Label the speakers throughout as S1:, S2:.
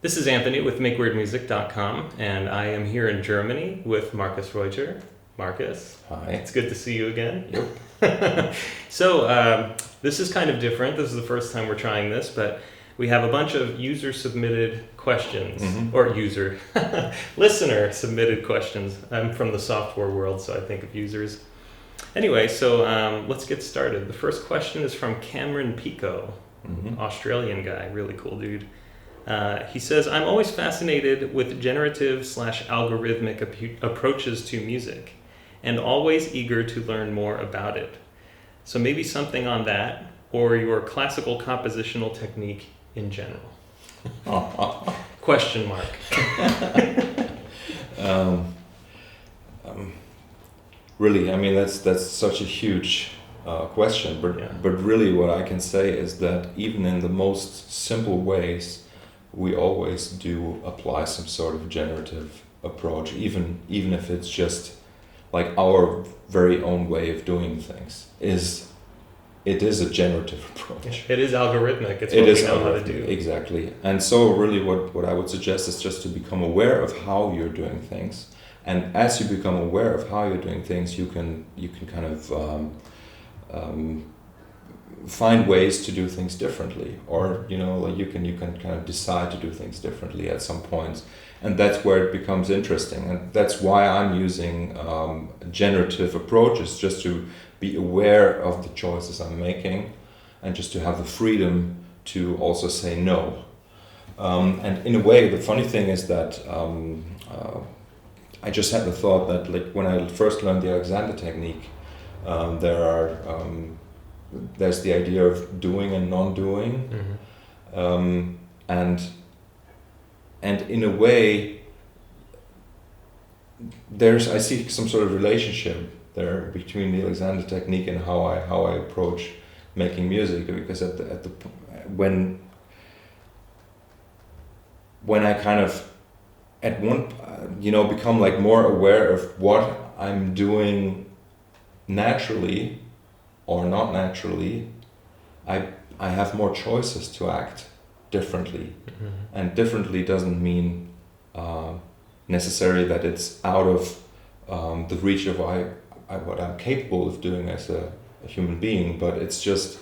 S1: This is Anthony with MakeWeirdMusic.com, and I am here in Germany with Markus Reuter. Markus.
S2: Hi.
S1: It's good to see you again.
S2: Yep.
S1: So, this is kind of different. This is the first time we're trying this, but we have a bunch of user-submitted questions, or listener-submitted questions. I'm from the software world, so I think of users. Anyway, so let's get started. The first question is from Cameron Pico, Australian guy, really cool dude. He says, I'm always fascinated with generative/algorithmic approaches to music and always eager to learn more about it. So maybe something on that or your classical compositional technique in general. Question mark.
S2: Really, I mean, that's such a huge question, but really what I can say is that even in the most simple ways, we always do apply some sort of generative approach, even if it's just like our very own way of doing things. It is a generative approach.
S1: It is algorithmic. It's what we know how to do.
S2: Exactly. And so really what I would suggest is just to become aware of how you're doing things. And as you become aware of how you're doing things, you can kind of find ways to do things differently, or like you can kind of decide to do things differently at some points, and that's where it becomes interesting. And that's why I'm using generative approaches, just to be aware of the choices I'm making, and just to have the freedom to also say no. And in a way, the funny thing is that I just had the thought that, like, when I first learned the Alexander technique, there's the idea of doing and non-doing, and in a way, I see some sort of relationship there between the Alexander technique and how I approach making music, because when I kind of become like more aware of what I'm doing naturally or not naturally, I have more choices to act differently. And differently doesn't mean necessarily that it's out of the reach of what I'm capable of doing as a human being, but it's just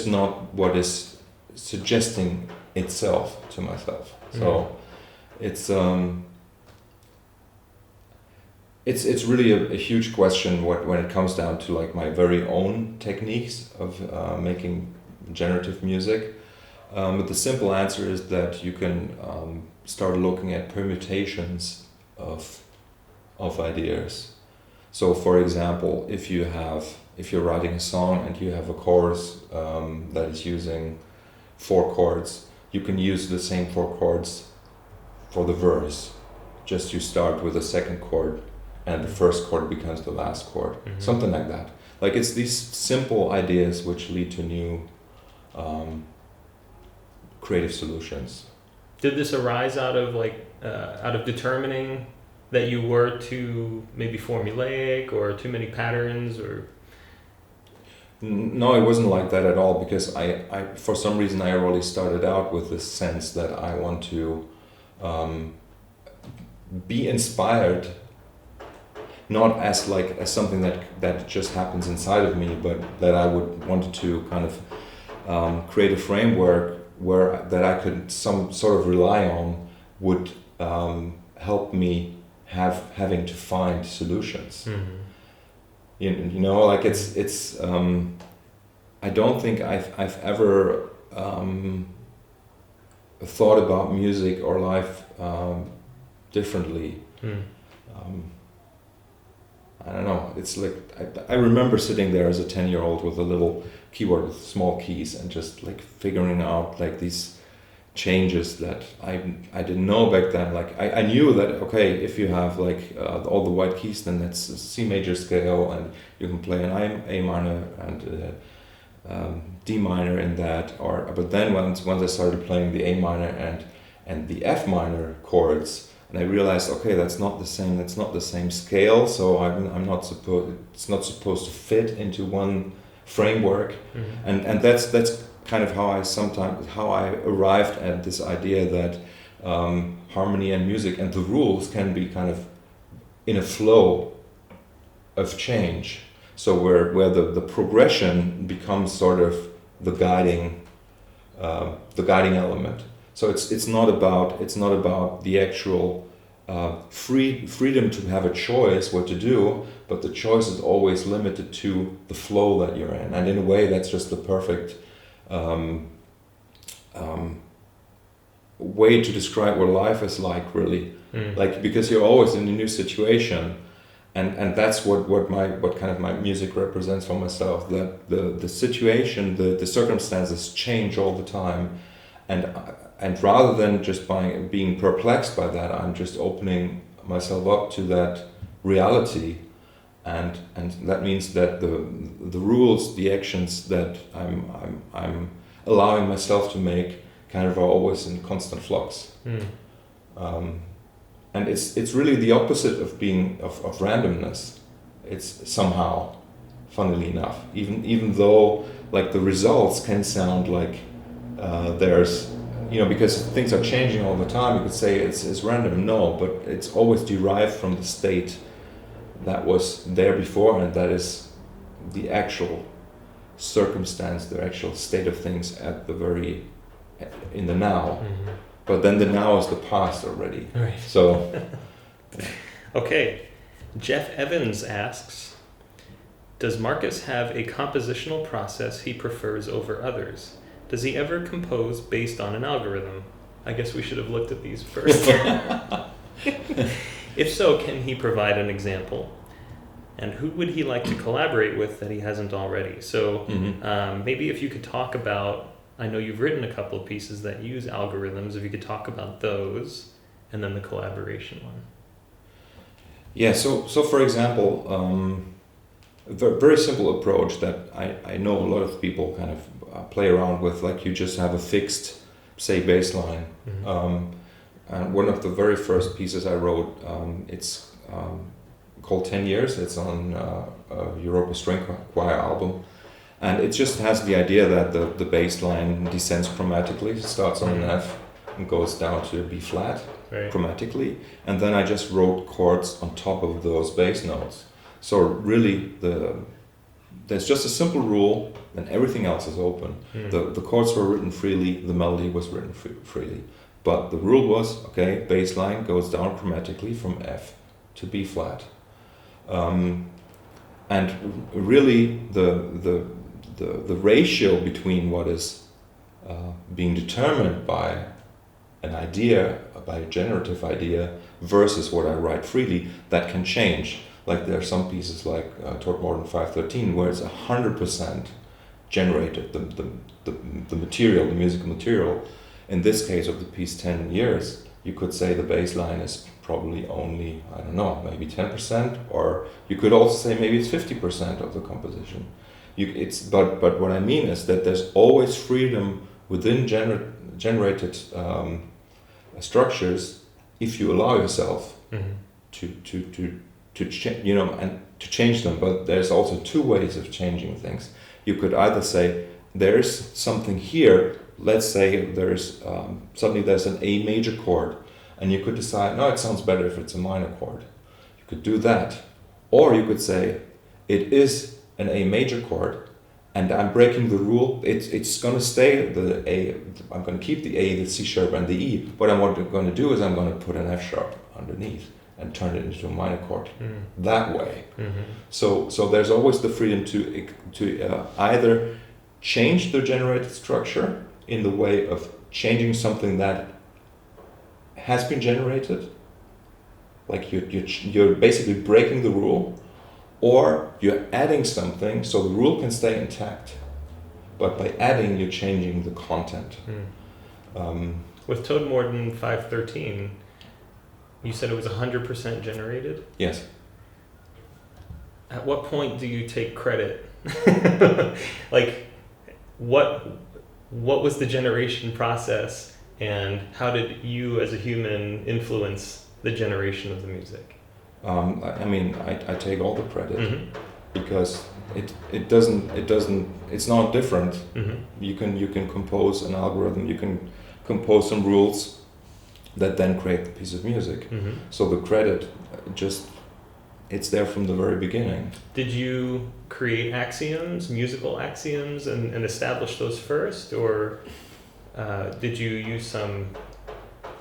S2: not what is suggesting itself to myself. So it's really a huge question when it comes down to like my very own techniques of making generative music. But the simple answer is that you can start looking at permutations of ideas. So, for example, if you're writing a song and you have a chorus that is using 4 chords, you can use the same 4 chords for the verse. Just you start with the second chord, and the first chord becomes the last chord, something like that. Like, it's these simple ideas which lead to new creative solutions.
S1: Did this arise out of determining that you were too maybe formulaic or too many patterns, or?
S2: No, it wasn't like that at all, because I for some reason I already started out with this sense that I want to be inspired, not as something that just happens inside of me, but that I would want to kind of create a framework that I could some sort of rely on would help me having to find solutions. Like it's I don't think I've ever thought about music or life differently. I don't know, it's like I remember sitting there as a 10-year-old with a little keyboard with small keys and just like figuring out like these changes that I didn't know back then. Like I knew that, okay, if you have like all the white keys, then that's a C major scale, and you can play an A minor and D minor in that. But then once I started playing the A minor and the F minor chords, and I realized, okay, that's not the same scale. So it's not supposed to fit into one framework, and that's kind of how I arrived at this idea harmony and music, and the rules can be kind of in a flow of change. So where the progression becomes sort of the guiding element. So it's not about the actual freedom to have a choice what to do, but the choice is always limited to the flow that you're in, and in a way that's just the perfect way to describe what life is like, really. Like, because you're always in a new situation, and that's what kind of my music represents for myself. That the situation, the circumstances change all the time, and rather than just being perplexed by that, I'm just opening myself up to that reality, and that means that the rules, the actions that I'm allowing myself to make, kind of are always in constant flux. And it's really the opposite of being of randomness. It's somehow, funnily enough, even though like the results can sound like there's, because things are changing all the time, you could say it's random. No, but it's always derived from the state that was there before, and that is the actual circumstance, the actual state of things in the now. But then the now is the past already.
S1: Right.
S2: So,
S1: okay. Jeff Evans asks, does Markus have a compositional process he prefers over others? Does he ever compose based on an algorithm? I guess we should have looked at these first. If so, can he provide an example? And who would he like to collaborate with that he hasn't already? So maybe if you could talk about, I know you've written a couple of pieces that use algorithms, if you could talk about those, and then the collaboration one.
S2: Yeah, so for example, a very simple approach that I know a lot of people kind of play around with, like you just have a fixed, say, baseline. And one of the very first pieces I wrote, it's called 10 Years, it's on a Europa String Choir album. And it just has the idea that the bass line descends chromatically. It starts on an F and goes down to a B flat chromatically. And then I just wrote chords on top of those bass notes. So really, there's just a simple rule, and everything else is open. The chords were written freely, the melody was written freely. But the rule was, okay, bass line goes down chromatically from F to B flat. And really, the ratio between what is being determined by an idea, by a generative idea, versus what I write freely, that can change. Like there are some pieces like Todmorden 513 where it's 100% generated, the material, the musical material. In this case of the piece 10 Years, you could say the bass line is probably only, I don't know, maybe 10%, or you could also say maybe it's 50% of the composition. But what I mean is that there's always freedom within generated structures if you allow yourself to change them. But there's also two ways of changing things. You could either say there's something here. Let's say there's suddenly there's an A major chord, and you could decide, no, it sounds better if it's a minor chord. You could do that, or you could say it is an A major chord, and I'm breaking the rule. It's going to stay the A. I'm going to keep the A, the C sharp, and the E. What I'm going to do is I'm going to put an F sharp underneath and turn it into a minor chord that way. So there's always the freedom to either change the generated structure in the way of changing something that has been generated, like you're basically breaking the rule, or you're adding something so the rule can stay intact, but by adding you're changing the content.
S1: With Todmorden 513, you said it was 100% generated?
S2: Yes.
S1: At what point do you take credit? Like, what was the generation process, and how did you as a human influence the generation of the music?
S2: I take all the credit because it's not different. You can compose an algorithm, you can compose some rules, that then create the piece of music.
S1: Mm-hmm.
S2: So the credit it's there from the very beginning.
S1: Did you create axioms, musical axioms, and establish those first, or did you use some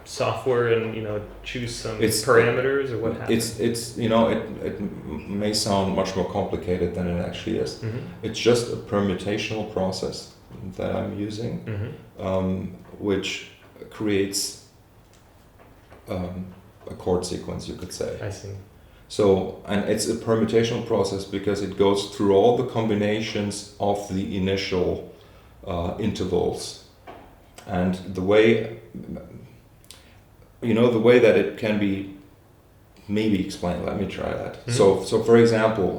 S1: software and choose some parameters, or what happened?
S2: It's it may sound much more complicated than it actually is.
S1: Mm-hmm.
S2: It's just a permutational process that I'm using,
S1: Mm-hmm.
S2: which creates a chord sequence, you could say.
S1: I see.
S2: So, and it's a permutational process because it goes through all the combinations of the initial intervals, and the way that it can be maybe explained. Let me try that.
S1: Mm-hmm.
S2: So for example,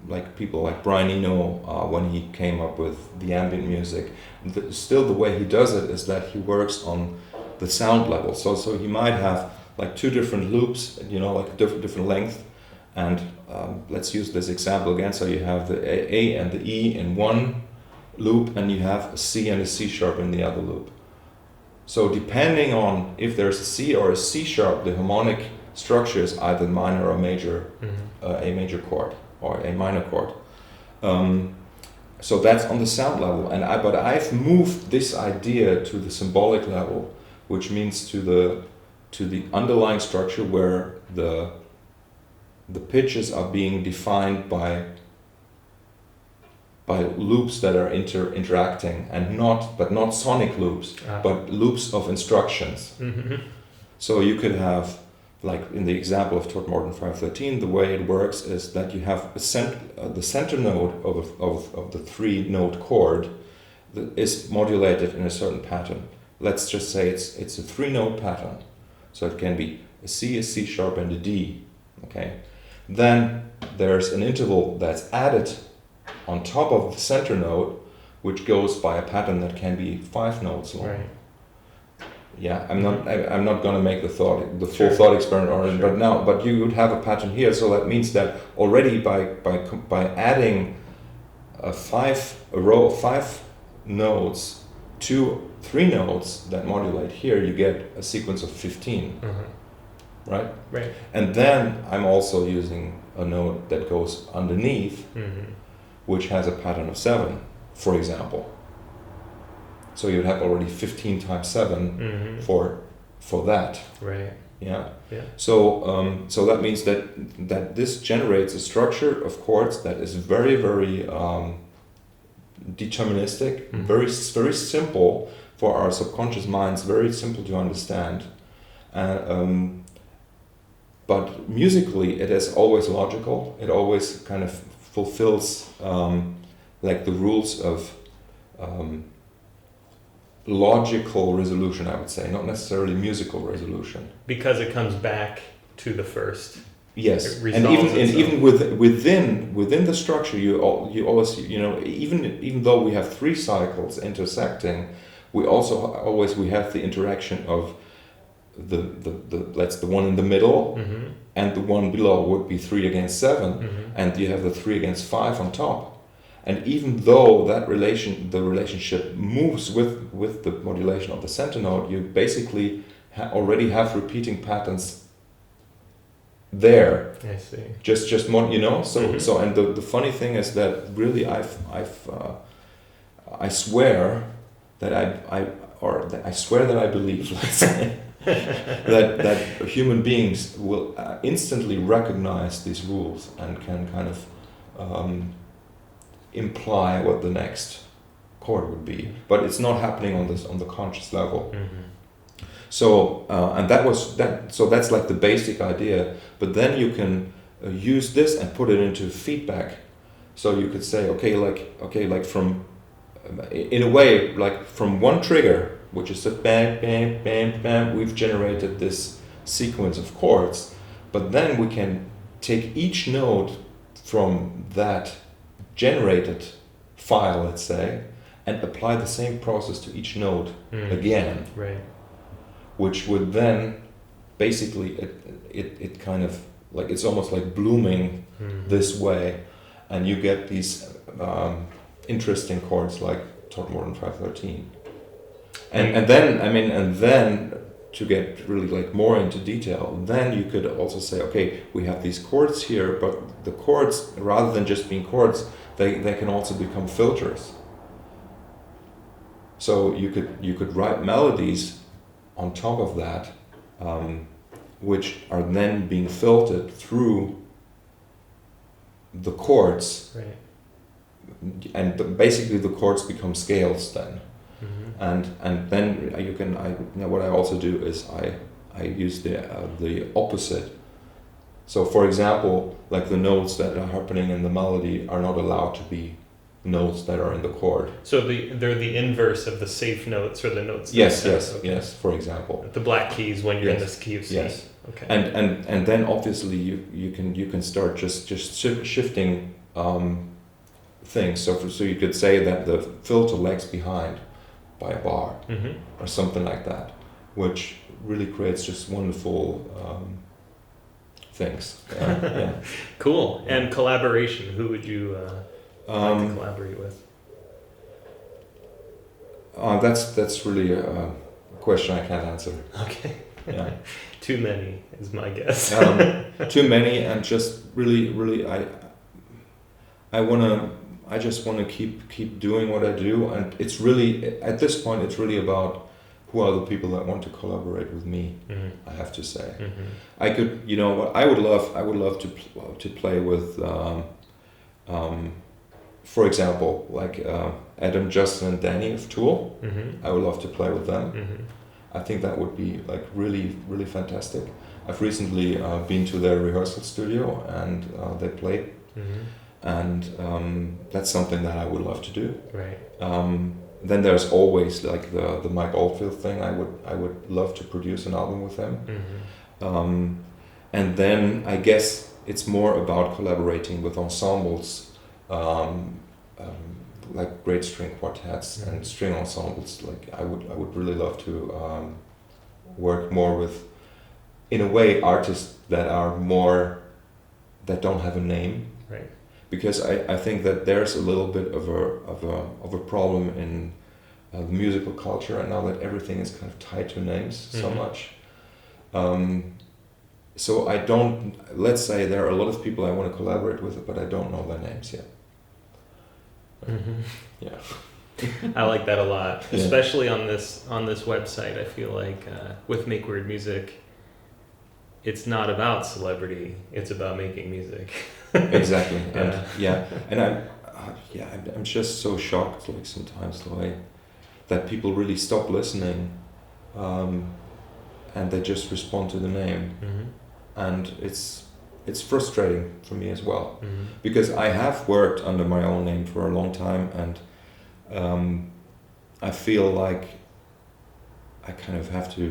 S2: like people like Brian Eno, when he came up with the ambient music, still the way he does it is that he works on the sound level. So he might have like two different loops, like different length, and let's use this example again. So you have the A and the E in one loop, and you have a C and a C sharp in the other loop. So depending on if there's a C or a C sharp, the harmonic structure is either minor or major,
S1: Mm-hmm.
S2: a major chord or a minor chord. So that's on the sound level, but I've moved this idea to the symbolic level, which means to the underlying structure where the pitches are being defined by loops that are interacting, and not sonic loops, but loops of instructions.
S1: Mm-hmm.
S2: So you could have, like in the example of Todmorden 513, the way it works is that you have the center node of the 3-note chord that is modulated in a certain pattern. Let's just say it's a 3-note pattern. So it can be a C, a C sharp, and a D. Okay. Then there's an interval that's added on top of the center node, which goes by a pattern that can be 5 notes long.
S1: Right.
S2: Yeah, I'm not going to make the full
S1: Sure.
S2: thought experiment on it,
S1: Sure.
S2: but you would have a pattern here. So that means that already by adding a row of 5 nodes to 3 notes that modulate here, you get a sequence of 15,
S1: Mm-hmm.
S2: right?
S1: Right.
S2: And then I'm also using a node that goes underneath,
S1: Mm-hmm.
S2: which has a pattern of 7, for example. So you'd have already 15 times 7
S1: Mm-hmm.
S2: for that.
S1: Right.
S2: Yeah.
S1: Yeah.
S2: So that means that this generates a structure of chords that is very, very deterministic,
S1: Mm-hmm.
S2: very simple for our subconscious minds, very simple to understand. But musically, it is always logical. It always kind of fulfills like the rules of logical resolution, I would say, not necessarily musical resolution.
S1: Because it comes back to the first.
S2: Yes,
S1: It
S2: and
S1: resolves
S2: even within the structure, you always even though we have 3 cycles intersecting, we have the interaction of the one in the middle,
S1: Mm-hmm.
S2: and the one below would be 3 against 7,
S1: Mm-hmm.
S2: and you have the 3 against 5 on top. And even though the relationship moves with the modulation of the center node, you basically already have repeating patterns there.
S1: I see.
S2: Just more, So
S1: Mhm.
S2: so and the funny thing is that really I swear that I swear that I believe, let's say, that human beings will instantly recognize these rules and can kind of imply what the next chord would be, but it's not happening on the conscious level.
S1: Mm-hmm.
S2: So and so that's like the basic idea, but then you can use this and put it into feedback. So you could say, like from in a way, like from one trigger, which is a bang bang bang bang, we've generated this sequence of chords, but then we can take each note from that generated file, let's say, and apply the same process to each note again.
S1: Right.
S2: Which would then basically it kind of like it's almost like blooming this way, and you get these interesting chords like Todmorden 513. And then to get really like more into detail, then you could also say, okay, we have these chords here, but the chords, rather than just being chords, they can also become filters. So you could write melodies on top of that, which are then being filtered through the chords,
S1: right.
S2: and basically the chords become scales then.
S1: Mm-hmm.
S2: And then you can, what I also do is I use the opposite. So for example, like the notes that are happening in the melody are not allowed to be notes that are in the chord.
S1: So they're the inverse of the safe notes or the notes.
S2: Yes,
S1: okay.
S2: yes. For example,
S1: The black keys when you're in
S2: Yes.
S1: this key of C.
S2: Yes.
S1: Okay.
S2: and then obviously you can start just shifting things. So you could say that the filter lags behind by a bar
S1: Mm-hmm.
S2: or something like that, which really creates just wonderful things. Yeah.
S1: Cool. And collaboration. Who would you like to collaborate with?
S2: That's really a question I can't answer.
S1: Okay.
S2: Yeah.
S1: Too many is my guess.
S2: Too many, and just really I just wanna keep doing what I do, and it's really at this point it's really about who are the people that want to collaborate with me.
S1: Mm-hmm.
S2: I have to say,
S1: Mm-hmm.
S2: I could, you know what I would love to play with, for example, like Adam, Justin, and Danny of Tool.
S1: Mm-hmm.
S2: I would love to play with them.
S1: Mm-hmm.
S2: I think that would be like really fantastic. I've recently been to their rehearsal studio and they played,
S1: Mm-hmm.
S2: and that's something that I would love to do.
S1: Right.
S2: Then there's always like the Mike Oldfield thing. I would love to produce an album with him.
S1: Mm-hmm.
S2: And then I guess it's more about collaborating with ensembles, like great string quartets
S1: Mm-hmm.
S2: and string ensembles. Like I would really love to work more with, in a way, artists that don't have a name.
S1: Right.
S2: Because I think that there's a little bit of a problem in the musical culture, and now that everything is kind of tied to names so
S1: Mhm.
S2: much. So I don't. Let's say there are a lot of people I want to collaborate with, but I don't know their names yet.
S1: Mm-hmm.
S2: Yeah.
S1: I like that a lot,
S2: Yeah.
S1: especially on this website. I feel like with Make Weird Music, it's not about celebrity; it's about making music.
S2: Exactly. And
S1: Yeah.
S2: and I'm just so shocked, like sometimes the way that people really stop listening, and they just respond to the name,
S1: Mm-hmm.
S2: and it's frustrating for me as well.
S1: Mm-hmm.
S2: Because I have worked under my own name for a long time, and I feel like I kind of have to,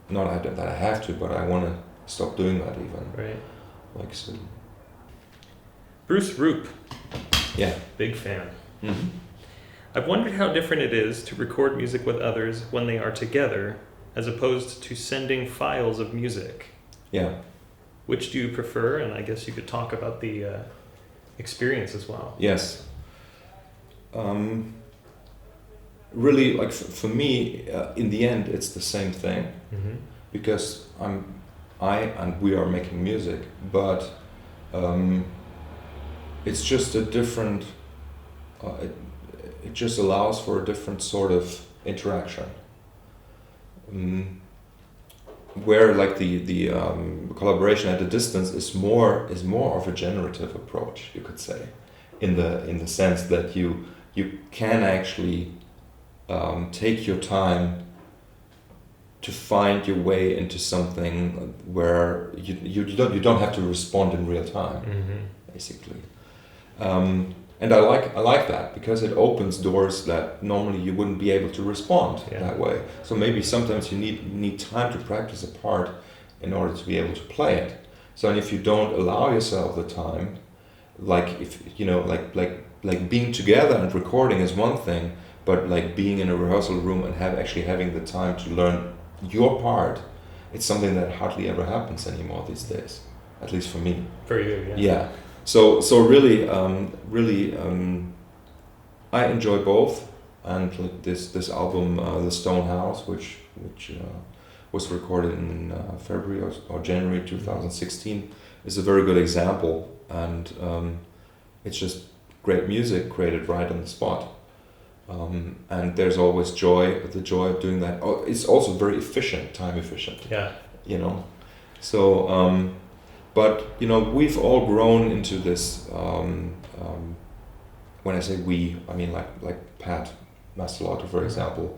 S2: not that I have to, but I want to stop doing that even.
S1: Right.
S2: Like so.
S1: Bruce Roop,
S2: Yeah.
S1: big fan.
S2: Mm-hmm.
S1: I've wondered how different it is to record music with others when they are together, as opposed to sending files of music.
S2: Yeah.
S1: Which do you prefer? And I guess you could talk about the experience as well.
S2: Yes. Really, like for me, in the end, it's the same thing,
S1: Mm-hmm.
S2: because we are making music, but it's just a different. It just allows for a different sort of interaction. Where like the collaboration at a distance is more of a generative approach, you could say, in the sense that you can actually take your time to find your way into something where you don't have to respond in real time,
S1: Mm-hmm.
S2: basically. And I like that, because it opens doors that normally you wouldn't be able to respond
S1: Yeah.
S2: that way. So maybe sometimes you need time to practice a part in order to be able to play it. So and if you don't allow yourself the time, like if you know like being together and recording is one thing, but like being in a rehearsal room and having the time to learn your part, it's something that hardly ever happens anymore these days, at least for me.
S1: For you, yeah.
S2: Yeah. So really, I enjoy both, and like this album, The Stone House, which was recorded in February or January 2016, is a very good example. And it's just great music created right on the spot. And there's always the joy of doing that. Oh, it's also very efficient, time efficient.
S1: Yeah.
S2: You know, so but you know, we've all grown into this. When I say we, I mean like Pat Mastelotto, for example.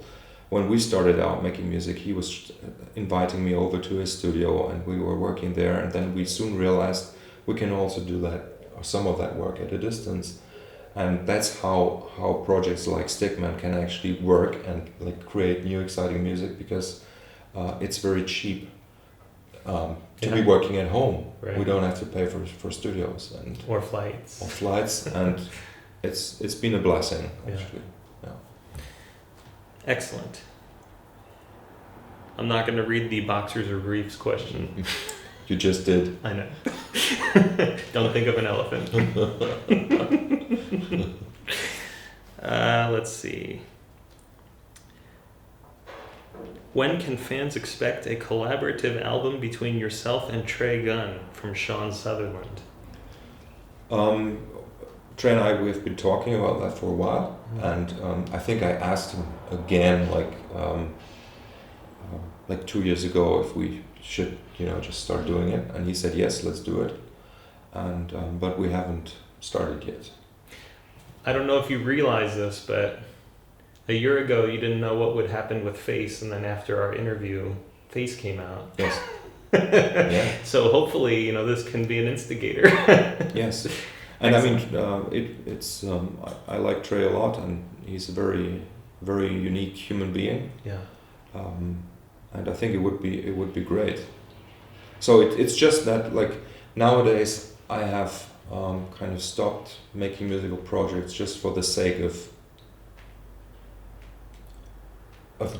S2: When we started out making music, he was inviting me over to his studio, and we were working there. And then we soon realized we can also do that, or some of that work at a distance. And that's how projects like Stickman can actually work and like create new exciting music, because it's very cheap to be working at home.
S1: Right.
S2: We don't have to pay for studios
S1: or flights.
S2: And it's been a blessing actually. Yeah.
S1: Excellent. I'm not going to read the boxers or briefs question.
S2: You just did.
S1: I know. Don't think of an elephant. Let's see. When can fans expect a collaborative album between yourself and Trey Gunn, from Sean Sutherland?
S2: Trey and I, we've been talking about that for a while, and I think I asked him again, like 2 years ago, if we should, just start doing it, and he said yes, let's do it, and but we haven't started yet.
S1: I don't know if you realize this, but a year ago you didn't know what would happen with Face, and then after our interview, Face came out.
S2: Yes. Yeah.
S1: So hopefully, this can be an instigator.
S2: Yes. And excellent. I mean, I like Trey a lot, and he's a very, very unique human being.
S1: Yeah.
S2: And I think it would be great. So it's just that, like, nowadays I have kind of stopped making musical projects just for the sake of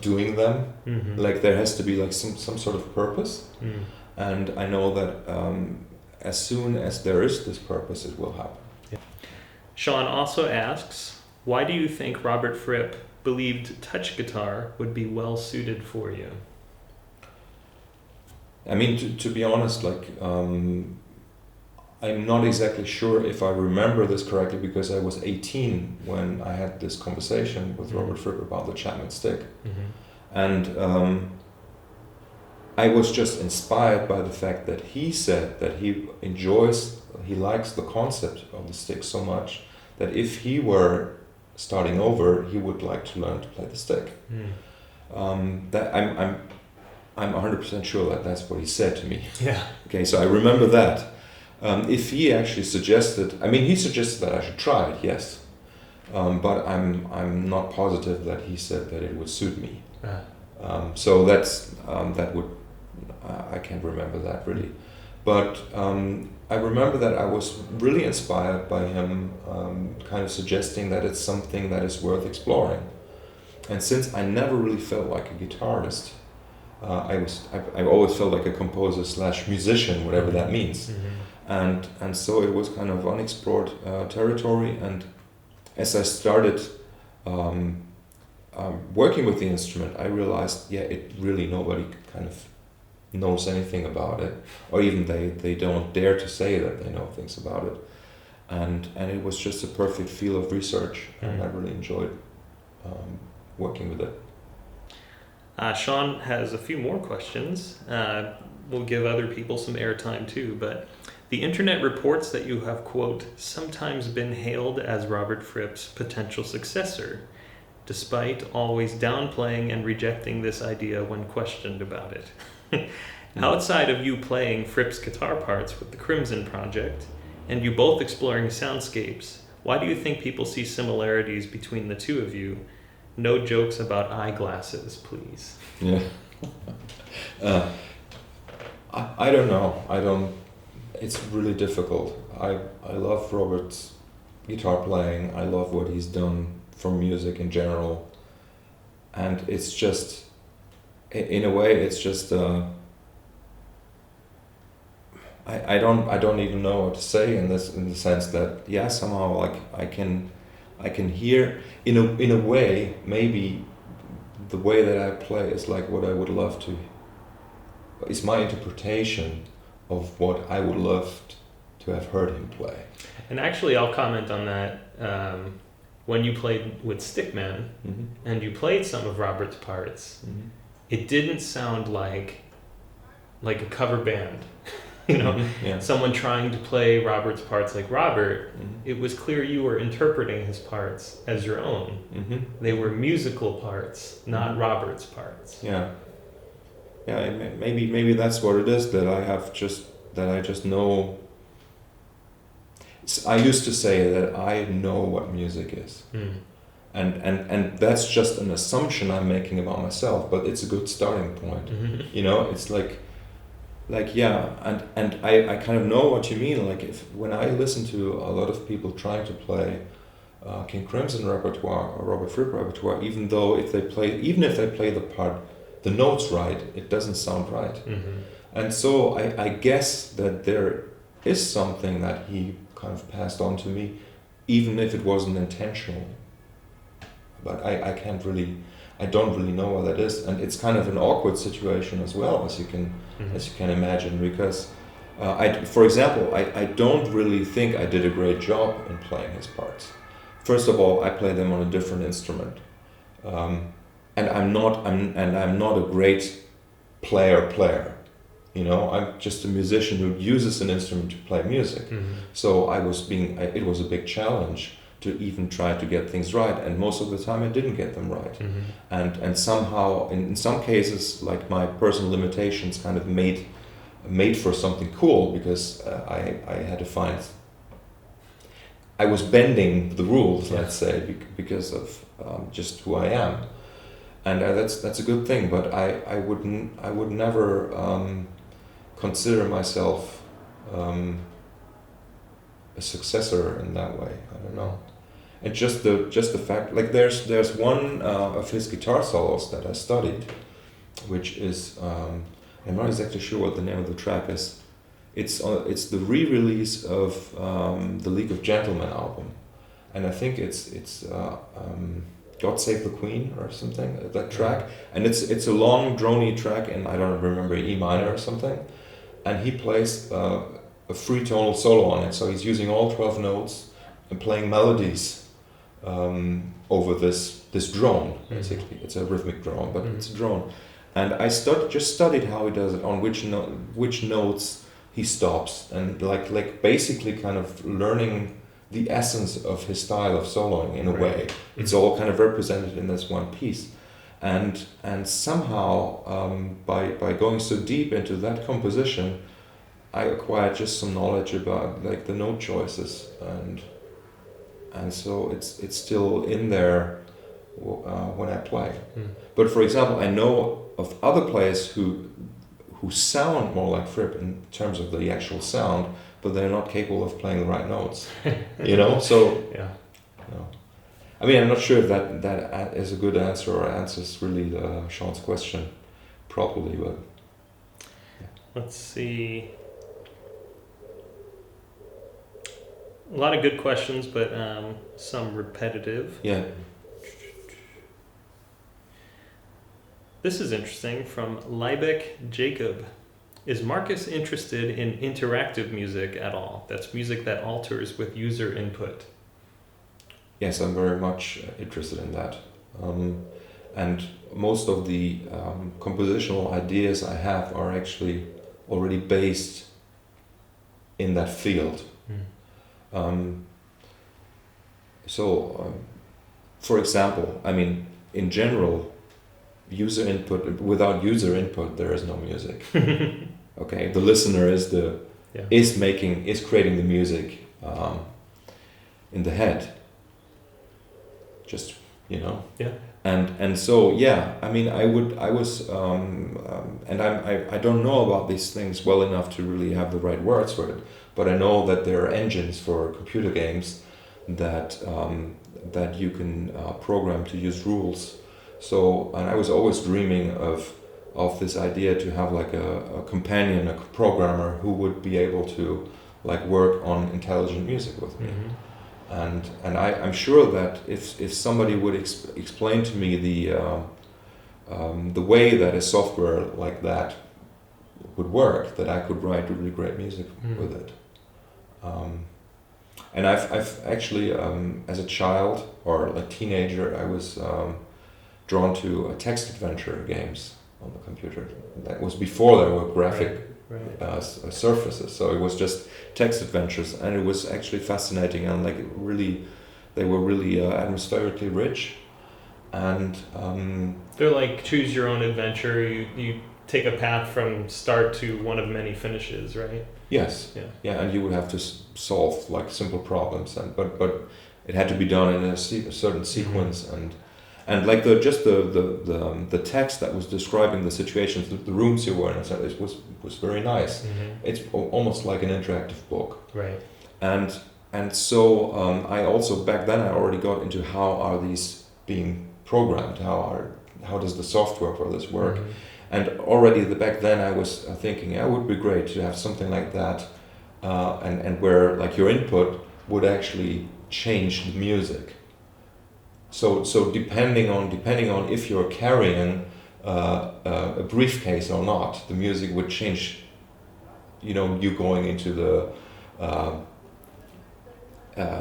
S2: doing them. Mm-hmm. Like, there has to be like some sort of purpose. Mm. And I know that as soon as there is this purpose, it will happen.
S1: Yeah. Sean also asks, why do you think Robert Fripp believed touch guitar would be well suited for you?
S2: I mean, to be honest, like, I'm not exactly sure if I remember this correctly, because I was 18 when I had this conversation with Robert Fripp about the Chapman stick. Mm-hmm. And I was just inspired by the fact that he said that he likes the concept of the stick so much that if he were starting over, he would like to learn to play the stick. That I'm 100% sure that that's what he said to me.
S1: Yeah.
S2: Okay, so I remember that. If he actually suggested that I should try it, yes. But I'm not positive that he said that it would suit me. So that would, I can't remember that really. But I remember that I was really inspired by him kind of suggesting that it's something that is worth exploring. And since I never really felt like a guitarist, I always felt like a composer / musician, whatever that means. Mm-hmm. And so it was kind of unexplored territory. And as I started working with the instrument, I realized, it really nobody kind of knows anything about it, or even they don't dare to say that they know things about it. And it was just a perfect field of research, and I really enjoyed working with it.
S1: Sean has a few more questions. We'll give other people some airtime too, but the internet reports that you have, quote, sometimes been hailed as Robert Fripp's potential successor, despite always downplaying and rejecting this idea when questioned about it. Outside of you playing Fripp's guitar parts with the Crimson Project, and you both exploring soundscapes, why do you think people see similarities between the two of you? No jokes about eyeglasses, please.
S2: Yeah. I don't know. It's really difficult. I love Robert's guitar playing. I love what he's done for music in general. And it's just, in a way, it's just, I don't even know what to say in the sense that, somehow, like, I can hear, in a way, maybe the way that I play is like what I would love to is my interpretation of what I would love to have heard him play.
S1: And actually, I'll comment on that. When you played with Stickman and you played some of Robert's parts, it didn't sound like a cover band. You know, someone trying to play Robert's parts like Robert. It was clear you were interpreting his parts as your own. They were musical parts, not Robert's parts.
S2: Yeah, maybe that's what it is, that I just know. I used to say that I know what music is. And that's just an assumption I'm making about myself, but it's a good starting point. You know, it's like and I kind of know what you mean. Like, when I listen to a lot of people trying to play King Crimson repertoire or Robert Fripp repertoire, even if they play the notes right, it doesn't sound right. And so I guess that there is something that he kind of passed on to me, even if it wasn't intentional. But I don't really know what that is, and it's kind of an awkward situation as well, as you can imagine, because for example, I don't really think I did a great job in playing his parts. First of all, I play them on a different instrument, and I'm not a great player. You know, I'm just a musician who uses an instrument to play music. So it was a big challenge to even try to get things right, and most of the time I didn't get them right. And somehow, in some cases, like, my personal limitations kind of made for something cool, because I had to find. I was bending the rules, let's say, because of just who I am, and that's a good thing. But I would never consider myself a successor in that way. I don't know. And just the fact, like, there's one of his guitar solos that I studied, which is I'm not exactly sure what the name of the track is. It's the re-release of the League of Gentlemen album, and I think it's God Save the Queen or something, that track, and it's a long drony track, and I don't remember, E minor or something, and he plays a free tonal solo on it, so he's using all 12 notes and playing melodies over this drone, basically. It's a rhythmic drone, but it's a drone, and I just studied how he does it, on which notes he stops, and like basically kind of learning the essence of his style of soloing in a way. It's all kind of represented in this one piece, and somehow by going so deep into that composition, I acquired just some knowledge about, like, the note choices, and so it's still in there when I play. But for example, I know of other players who sound more like Fripp in terms of the actual sound, but they're not capable of playing the right notes. You know, so
S1: yeah.
S2: You know. I mean, I'm not sure if that is a good answer or answers really Sean's question properly, but yeah.
S1: Let's see. A lot of good questions, but some repetitive.
S2: Yeah.
S1: This is interesting, from Liebeck Jacob. Is Markus interested in interactive music at all? That's music that alters with user input.
S2: Yes, I'm very much interested in that. And most of the compositional ideas I have are actually already based in that field. For example, I mean, in general, user input, without user input, there is no music. Okay, the listener is creating the music in the head. Just, you know.
S1: Yeah.
S2: And so, yeah, I mean, I don't know about these things well enough to really have the right words for it, but I know that there are engines for computer games that you can program to use rules. So, and I was always dreaming of this idea to have like a companion, a programmer who would be able to like work on intelligent music with me. And I'm sure that if somebody would explain to me the way that a software like that would work, that I could write really great music with it. And I've actually, as a child or like teenager, I was drawn to text adventure games on the computer. That was before there were graphic surfaces, so it was just text adventures, and it was actually fascinating, and like they were really atmospherically rich, and
S1: they're like choose your own adventure. You take a path from start to one of many finishes, right?
S2: Yes. Yeah, and you would have to solve like simple problems, but it had to be done in a certain sequence, and like the text that was describing the situations, the rooms you were in, it was very nice. It's almost like an interactive book,
S1: right?
S2: And so I also back then I already got into how are these being programmed, how does the software for this work. And already back then I was thinking it would be great to have something like that, and where like your input would actually change the music. So depending on if you're carrying a briefcase or not, the music would change. You going into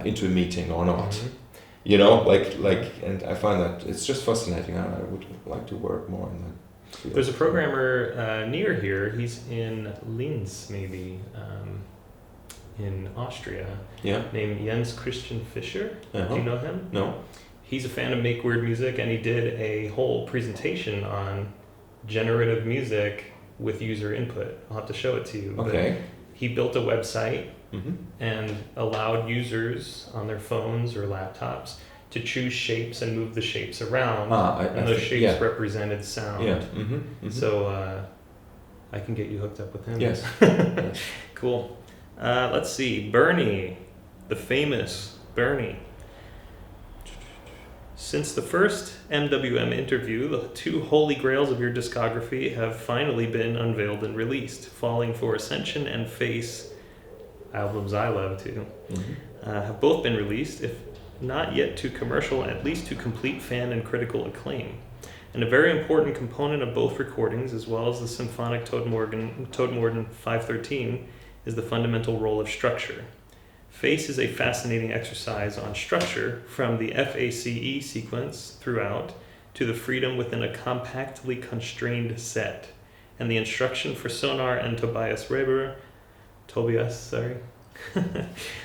S2: into a meeting or not. And I find that it's just fascinating. I would like to work more in that.
S1: There's a programmer near here. He's in Linz, maybe, in Austria.
S2: Yeah.
S1: Named Jens Christian Fischer.
S2: Uh-huh.
S1: Do you know him?
S2: No.
S1: He's a fan of Make Weird Music, and he did a whole presentation on generative music with user input. I'll have to show it to you.
S2: Okay.
S1: But he built a website and allowed users on their phones or laptops to choose shapes and move the shapes around, and those shapes represented sound.
S2: Yeah.
S1: So I can get you hooked up with him.
S2: Yes.
S1: Cool. Let's see. Bernie, the famous Bernie. Since the first MWM interview, the two holy grails of your discography have finally been unveiled and released. Falling for Ascension and Face, albums I love too, have both been released, if not yet to commercial, at least to complete fan and critical acclaim. And a very important component of both recordings, as well as the symphonic Todmorden 513, is the fundamental role of structure. Face is a fascinating exercise on structure, from the FACE sequence throughout to the freedom within a compactly constrained set. And the instruction for Sonar and Tobias, on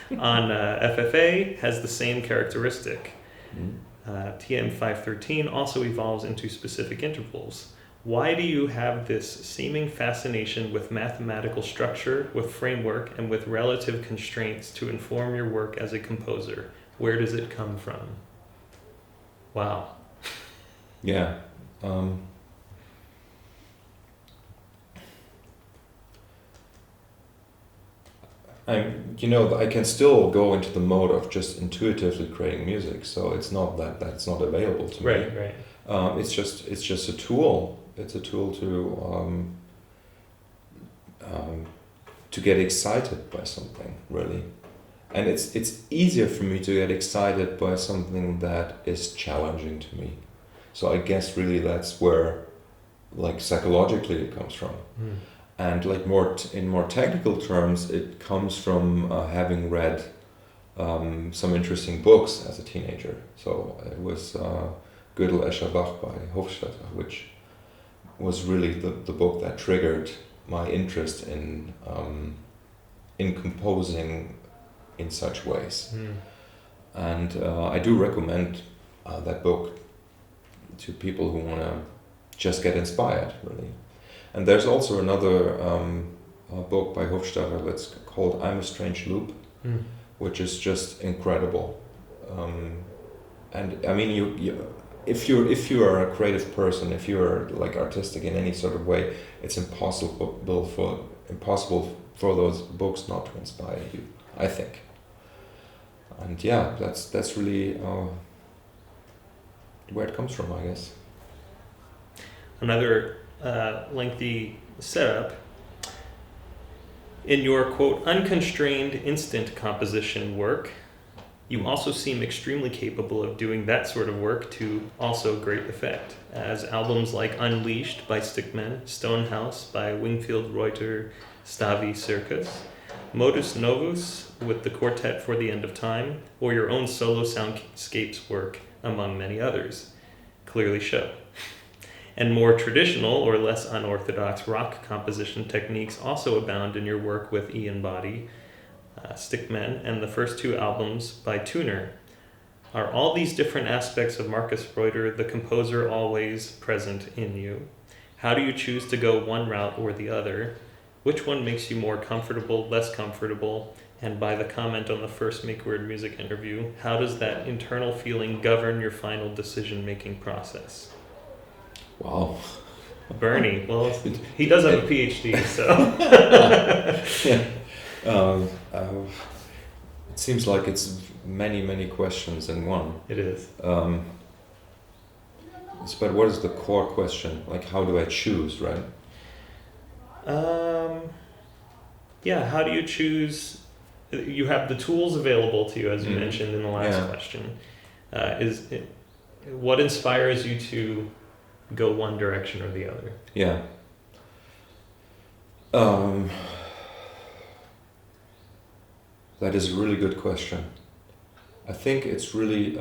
S1: FFA has the same characteristic. TM513 also evolves into specific intervals. Why do you have this seeming fascination with mathematical structure, with framework, and with relative constraints to inform your work as a composer? Where does it come from? Wow.
S2: Yeah. I can still go into the mode of just intuitively creating music, so it's not that's not available to me.
S1: Right.
S2: It's just a tool. It's a tool to get excited by something, really, and it's easier for me to get excited by something that is challenging to me. So I guess really that's where, like, psychologically it comes from. And like in more technical terms, it comes from having read some interesting books as a teenager. So it was Gödel, Escher, Bach by Hofstadter, which was really the book that triggered my interest in composing in such ways. And I do recommend that book to people who want to just get inspired, really. And there's also another book by Hofstadter that's called I'm a Strange Loop, which is just incredible. And I mean, if you are a creative person, if you're like artistic in any sort of way, it's impossible for those books not to inspire you, I think. And yeah, that's really where it comes from, I guess.
S1: Another lengthy setup. In your, quote, unconstrained instant composition work, You also seem extremely capable of doing that sort of work to also great effect, as albums like Unleashed by Stickmen, Stonehouse by Wingfield Reuter Stavi Circus, Modus Novus with the Quartet for the End of Time, or your own solo soundscapes work, among many others, clearly show. And more traditional or less unorthodox rock composition techniques also abound in your work with Ian Body, Stickmen, and the first two albums by Tuner. Are all these different aspects of Markus Reuter the composer always present in you? How do you choose to go one route or the other? Which one makes you more comfortable, less comfortable? And by the comment on the first Make Weird Music interview, how does that internal feeling govern your final decision-making process?
S2: Wow.
S1: Bernie, well, he does have a PhD, so...
S2: Yeah. It seems like it's many questions in one.
S1: It is.
S2: But what is the core question? Like, how do I choose, right?
S1: Yeah, how do you choose? You have the tools available to you, as you mentioned in the last question. What inspires you to go one direction or the other?
S2: Yeah. That is a really good question. I think it's really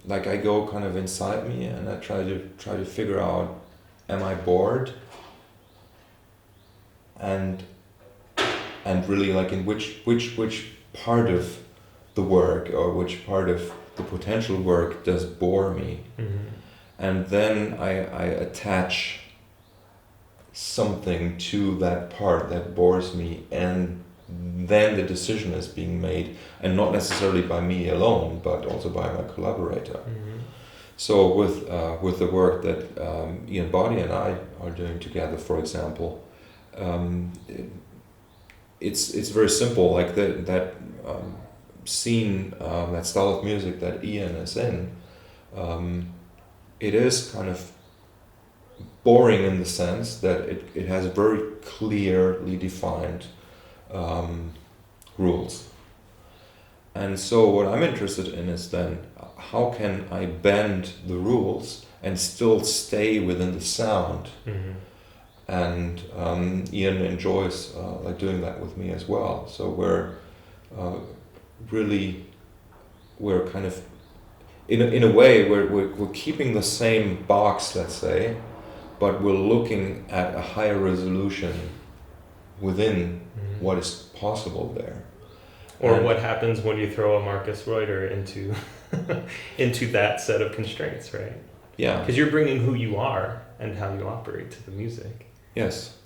S2: like I go kind of inside me and I try to figure out, am I bored? And really like in which part of the work or which part of the potential work does bore me?
S1: Mm-hmm.
S2: And then I attach something to that part that bores me, and then the decision is being made, and not necessarily by me alone, but also by my collaborator.
S1: Mm-hmm.
S2: So with the work that Ian Body and I are doing together, for example, it's very simple. Like that scene, that style of music that Ian is in, it is kind of boring in the sense that it has very clearly defined rules. And so what I'm interested in is then how can I bend the rules and still stay within the sound?
S1: Mm-hmm.
S2: And Ian enjoys like doing that with me as well. So we're kind of in a way we're keeping the same box, let's say, but we're looking at a higher resolution within what is possible there.
S1: Or what happens when you throw a Markus Reuter into into that set of constraints, right?
S2: Yeah.
S1: Because you're bringing who you are and how you operate to the music.
S2: Yes.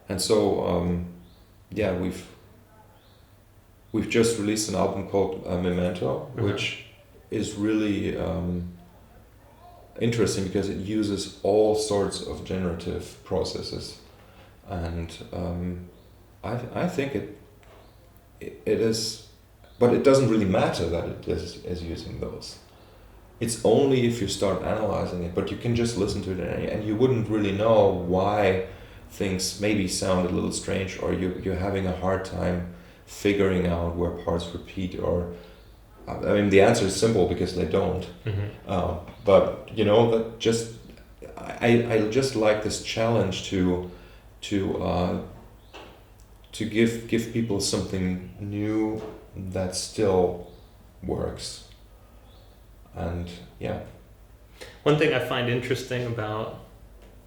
S2: And so, we've just released an album called Memento, which is really interesting because it uses all sorts of generative processes, and I think it is, but it doesn't really matter that it is using those. It's only if you start analyzing it, but you can just listen to it and you wouldn't really know why things maybe sound a little strange, or you're having a hard time figuring out where parts repeat, or I mean the answer is simple because they don't.
S1: Mm-hmm.
S2: But you know that just I just like this challenge to give people something new that still works. And yeah.
S1: One thing I find interesting about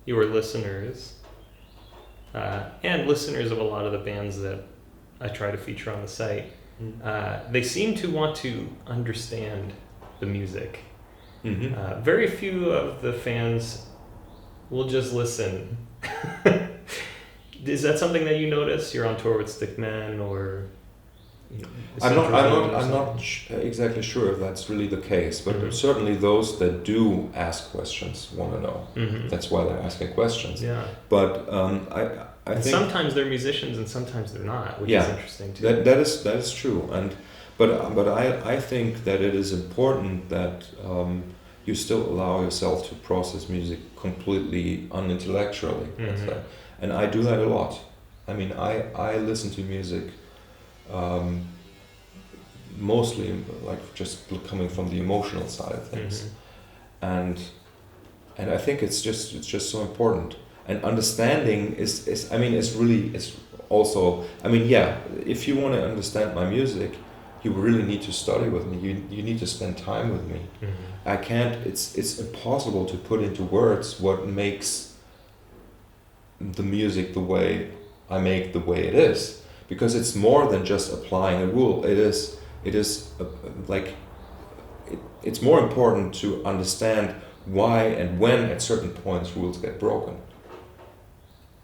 S1: your listeners, and listeners of a lot of the bands that I try to feature on the site, they seem to want to understand the music.
S2: Mm-hmm.
S1: Very few of the fans will just listen. Is that something that you notice? You're on tour with Stickmen, or
S2: I'm not exactly sure if that's really the case, but certainly those that do ask questions want to know.
S1: Mm-hmm.
S2: That's why they're asking questions.
S1: Yeah.
S2: But I think
S1: sometimes they're musicians and sometimes they're not, which is interesting too.
S2: That is true, but I think that it is important that you still allow yourself to process music completely unintellectually. Let's say. And I do that a lot. I mean, I listen to music mostly like just coming from the emotional side of things. And I think it's just so important. And understanding is also, if you want to understand my music, you really need to study with me. You need to spend time with me. I can't, it's impossible to put into words what makes the music the way I make the way it is, because it's more than just applying a rule. It's more important to understand why and when at certain points rules get broken.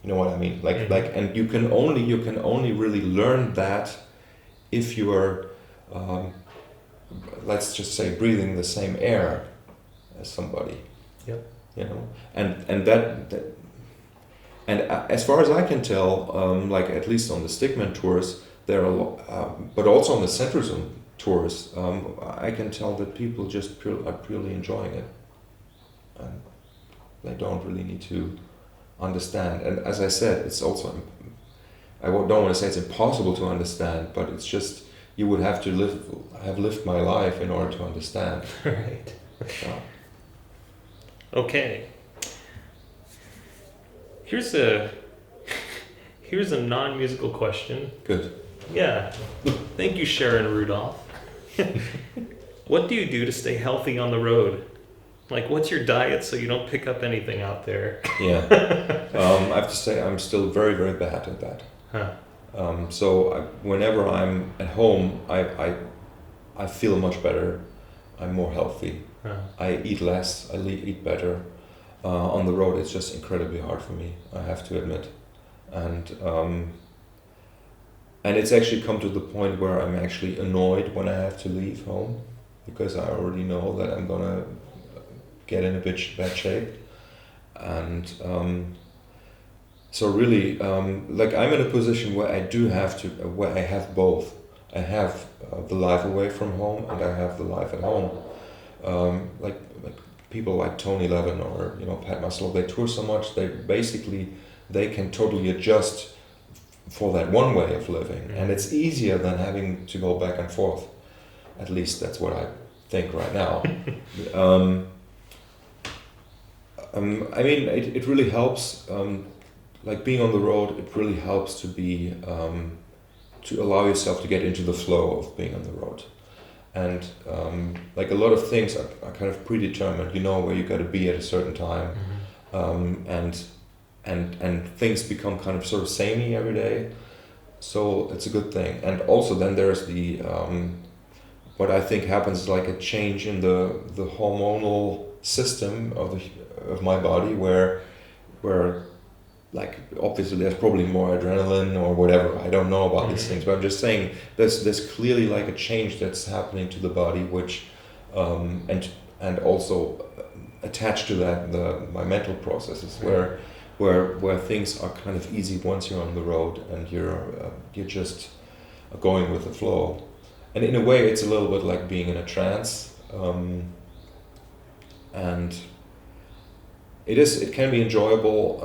S2: You know what I mean? And you can only really learn that if you are, let's just say, breathing the same air as somebody.
S1: Yep.
S2: You know, and as far as I can tell, at least on the Stickman tours, there are a lot, but also on the Centrism tours, I can tell that people just are purely enjoying it, and they don't really need to understand. And as I said, it's also, I don't want to say it's impossible to understand, but it's just, you would have to have lived my life in order to understand.
S1: Right.
S2: So.
S1: Okay. Here's a non-musical question.
S2: Good.
S1: Yeah. Thank you, Sharon Rudolph. What do you do to stay healthy on the road? Like, what's your diet so you don't pick up anything out there?
S2: Yeah. I have to say I'm still very, very bad at that.
S1: Huh.
S2: Whenever I'm at home, I feel much better. I'm more healthy.
S1: Huh.
S2: I eat less. I eat better. On the road, it's just incredibly hard for me, I have to admit. And it's actually come to the point where I'm actually annoyed when I have to leave home, because I already know that I'm gonna get in a bad shape. And so really, I'm in a position where where I have both. I have the life away from home, and I have the life at home. Like people like Tony Levin or Pat Muscle, they tour so much, they can totally adjust for that one way of living, and it's easier than having to go back and forth. At least that's what I think right now. It really helps. Like being on the road, it really helps to be to allow yourself to get into the flow of being on the road. And like a lot of things are kind of predetermined. You know where you got to be at a certain time, and things become kind of sort of samey every day. So it's a good thing. And also then there's the what I think happens is like a change in the hormonal system of my body, where like obviously there's probably more adrenaline or whatever. I don't know about these things, but I'm just saying there's clearly like a change that's happening to the body, which and also attached to that my mental processes, where things are kind of easy once you're on the road and you're just going with the flow. And in a way, it's a little bit like being in a trance, and it can be enjoyable,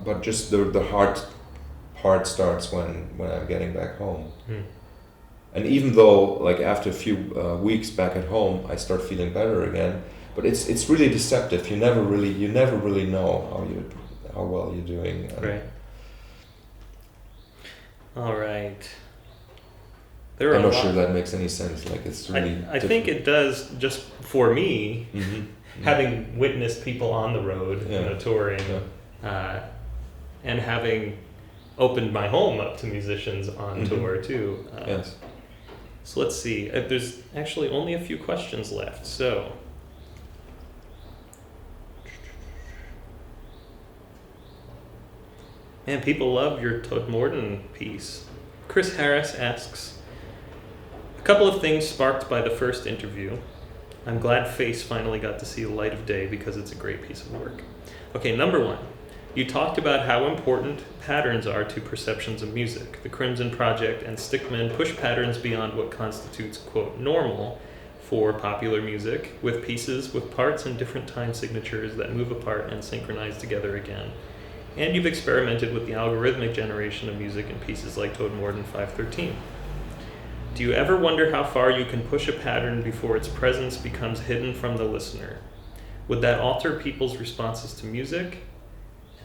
S2: but just the hard part starts when I'm getting back home. And even though like after a few weeks back at home, I start feeling better again, but it's really deceptive. You never really know how well you're doing.
S1: Right. All right.
S2: I'm not sure that makes any sense. Like it's really.
S1: I think it does, just for me, having witnessed people on the road, touring, and having opened my home up to musicians on tour too.
S2: Yes.
S1: So let's see. There's actually only a few questions left. So. Man, people love your Todmorden piece. Chris Harris asks, a couple of things sparked by the first interview. I'm glad Face finally got to see the light of day because it's a great piece of work. Okay, number one, you talked about how important patterns are to perceptions of music. The Crimson Project and Stickman push patterns beyond what constitutes, quote, normal for popular music, with pieces with parts and different time signatures that move apart and synchronize together again. And you've experimented with the algorithmic generation of music in pieces like Todmorden 513. Do you ever wonder how far you can push a pattern before its presence becomes hidden from the listener? Would that alter people's responses to music?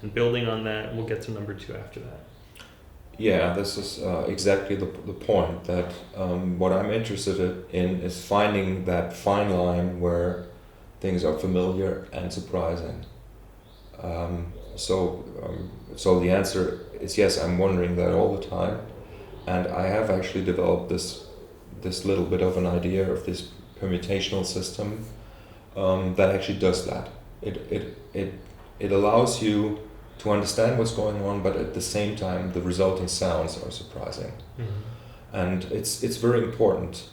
S1: And building on that, we'll get to number 2 after that.
S2: Yeah, this is exactly the point, that what I'm interested in is finding that fine line where things are familiar and surprising. So the answer is yes, I'm wondering that all the time, and I have actually developed this little bit of an idea of this permutational system that actually does that. It allows you to understand what's going on, but at the same time the resulting sounds are surprising. Mm-hmm. And it's very important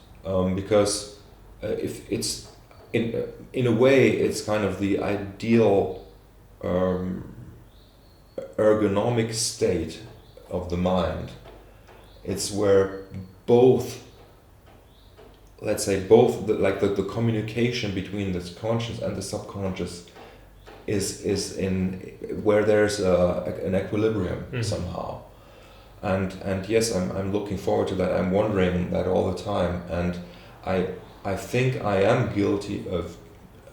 S2: because if it's in a way it's kind of the ideal ergonomic state of the mind. It's where both, let's say, the communication between the conscious and the subconscious is in where there's an equilibrium. Mm-hmm. Somehow, and yes, I'm looking forward to that. I'm wondering that all the time, and I think I am guilty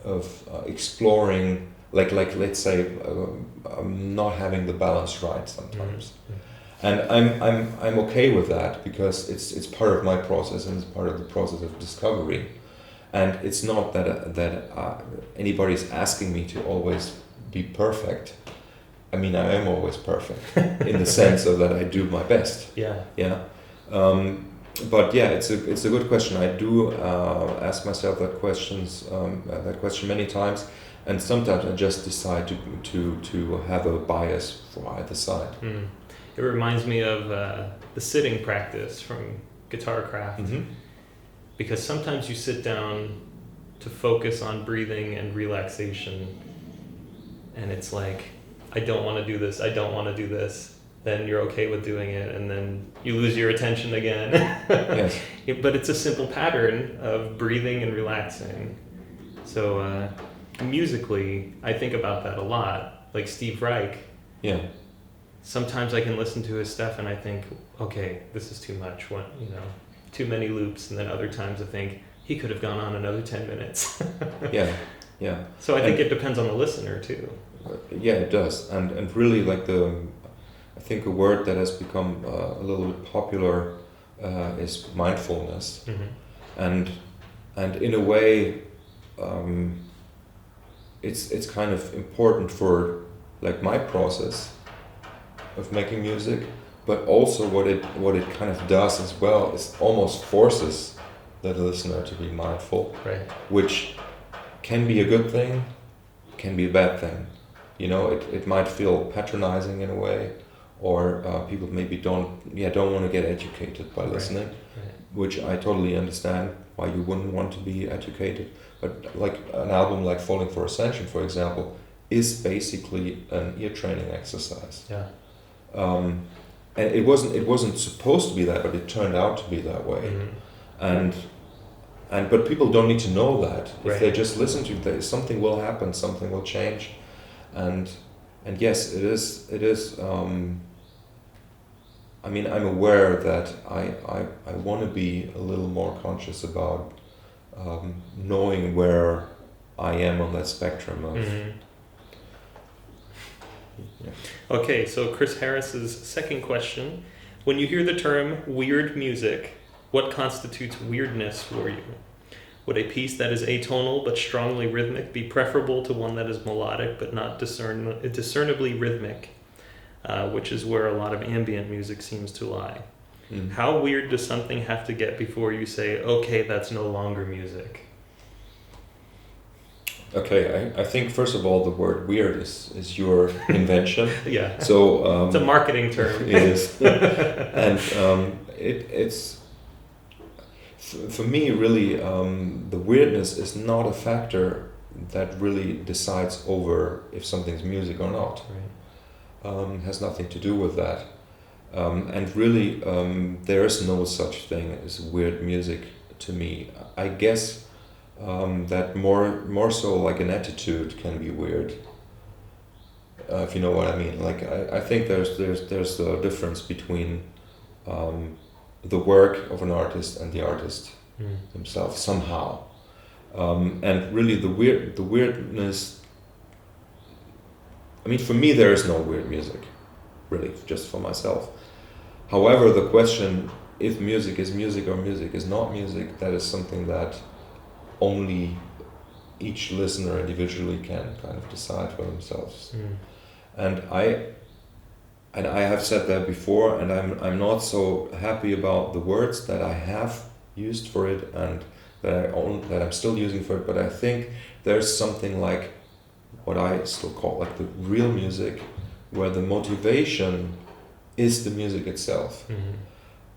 S2: of exploring, like let's say, not having the balance right sometimes. Mm-hmm. And I'm okay with that because it's part of my process and it's part of the process of discovery. And it's not that anybody's asking me to always be perfect. I mean, I am always perfect in the sense of that I do my best.
S1: Yeah.
S2: Yeah. But yeah, it's a good question. I do ask myself that question many times, and sometimes I just decide to have a bias for either side.
S1: Mm. It reminds me of the sitting practice from Guitar Craft. Mm-hmm. Because sometimes you sit down to focus on breathing and relaxation, and it's like, I don't want to do this, I don't want to do this. Then you're okay with doing it, and then you lose your attention again. Yes. But it's a simple pattern of breathing and relaxing. So musically, I think about that a lot. Like Steve Reich.
S2: Yeah.
S1: Sometimes I can listen to his stuff and I think, okay, this is too much. Too many loops, and then other times I think he could have gone on another 10 minutes. Yeah. So I think it depends on the listener too.
S2: Yeah, it does, and really I think a word that has become a little bit popular is mindfulness, mm-hmm. and in a way, it's kind of important for like my process of making music. But also what it kind of does as well is almost forces the listener to be mindful,
S1: right.
S2: Which can be a good thing, can be a bad thing. It might feel patronizing in a way, or people maybe don't want to get educated by listening, right. Which I totally understand why you wouldn't want to be educated. But like an album like Falling for Ascension, for example, is basically an ear training exercise.
S1: Yeah.
S2: And it wasn't supposed to be that, but it turned out to be that way. Mm-hmm. But people don't need to know that. Right. If they just listen to it, something will happen, something will change, and yes, it is. I mean, I'm aware that I want to be a little more conscious about knowing where I am on that spectrum of. Mm-hmm.
S1: Yeah. Okay, so Chris Harris's second question. When you hear the term weird music, what constitutes weirdness for you? Would a piece that is atonal but strongly rhythmic be preferable to one that is melodic but not discernibly rhythmic, which is where a lot of ambient music seems to lie? Mm. How weird does something have to get before you say, okay, that's no longer music?
S2: Okay, I think first of all the word weird is your invention.
S1: Yeah.
S2: So
S1: it's a marketing term.
S2: It is, and it's for me really the weirdness is not a factor that really decides over if something's music or not. Right. Has nothing to do with that, and really there is no such thing as weird music to me. I guess. That more so like an attitude can be weird. if you know what I mean. Like I think there's a difference between the work of an artist and the artist himself somehow, and really the weirdness. I mean, for me, there is no weird music, really, just for myself. However, the question if music is music or music is not music, that is something that only each listener individually can kind of decide for themselves. And I have said that before, and I'm not so happy about the words that I have used for it and that I'm still using for it. But I think there's something like what I still call like the real music, where the motivation is the music itself.